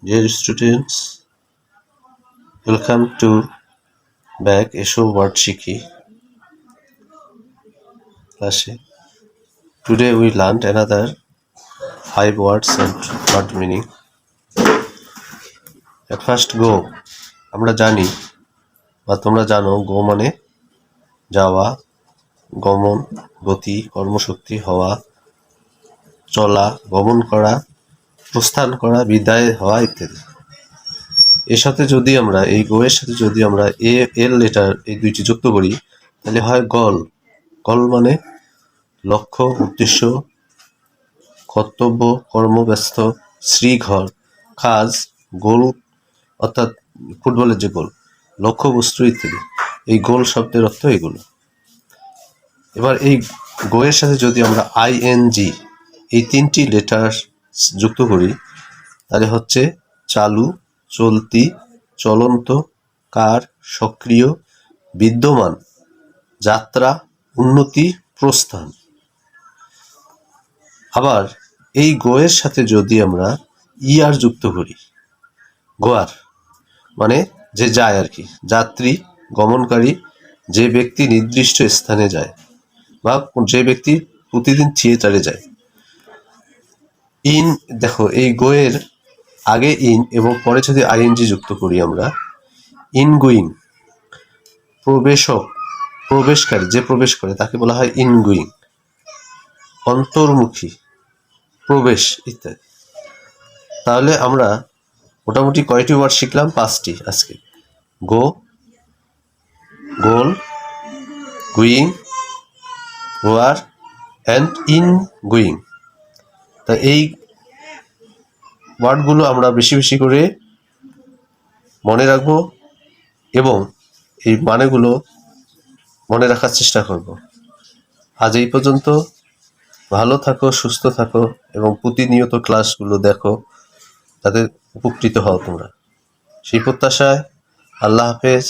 Dear students, welcome to back এসো word শিখি ক্লাসে. Today we learned another 5 words and word meaning. At first go. আমরা জানি বা তোমরা জানো go মানে যাওয়া, গমন, গতি, কর্মশক্তি, হওয়া, চলা, গমন করা, প্রস্থান করা, বিদায় হওয়া ইত্যাদি. এর সাথে যদি আমরা এই গো এর সাথে যদি আমরা এল লেটার এই দুইটি যুক্ত করি তাহলে হয় গল. গল মানে লক্ষ্য, উদ্দেশ্য, কর্তব্য, কর্মব্যস্ত, শ্রীঘর, কাজ, গোল অর্থাৎ ফুটবলের যে গোল, লক্ষ্যবস্তু ইত্যাদি. এই গোল শব্দের অর্থ এগুলো. এবার এই গো এর সাথে যদি আমরা আইএনজি এই তিনটি লেটার যুক্ত করি তাহলে হচ্ছে চালু, চলতি, চলন্ত, কার, সক্রিয়, বিদ্যমান, যাত্রা, উন্নতি, প্রস্থান. আবার এই গো এর সাথে যদি আমরা ইয়ার যুক্ত করি, গোয়ার মানে যে যায় আর কি, যাত্রী, গমনকারী, যে ব্যক্তি নির্দিষ্ট স্থানে যায় বা যে ব্যক্তি প্রতিদিন থিয়েটারে যায়. ইন, দেখো এই গো এর আগে ইন এবং পরে যদি আইএনজি যুক্ত করি আমরা, ইনগোয়িং, প্রবেশক, প্রবেশকারী, যে প্রবেশ করে তাকে বলা হয় ইনগোয়িং, অন্তর্মুখী, প্রবেশ ইত্যাদি. তাহলে আমরা মোটামুটি কয়টি ওয়ার্ড শিখলাম? 5টি আজকে. গো, গোল, গোয়িং, গোয়ার অ্যান্ড ইন গোয়িং. তা এই ওয়ার্ডগুলো আমরা বেশি বেশি করে মনে রাখবো এবং এই মানেগুলো মনে রাখার চেষ্টা করব. আজ এই পর্যন্ত. ভালো থাকো, সুস্থ থাকো এবং প্রতিনিয়ত ক্লাসগুলো দেখো, তাদের উপকৃত হও তোমরা. সেই প্রত্যাশায় আল্লাহ হাফেজ.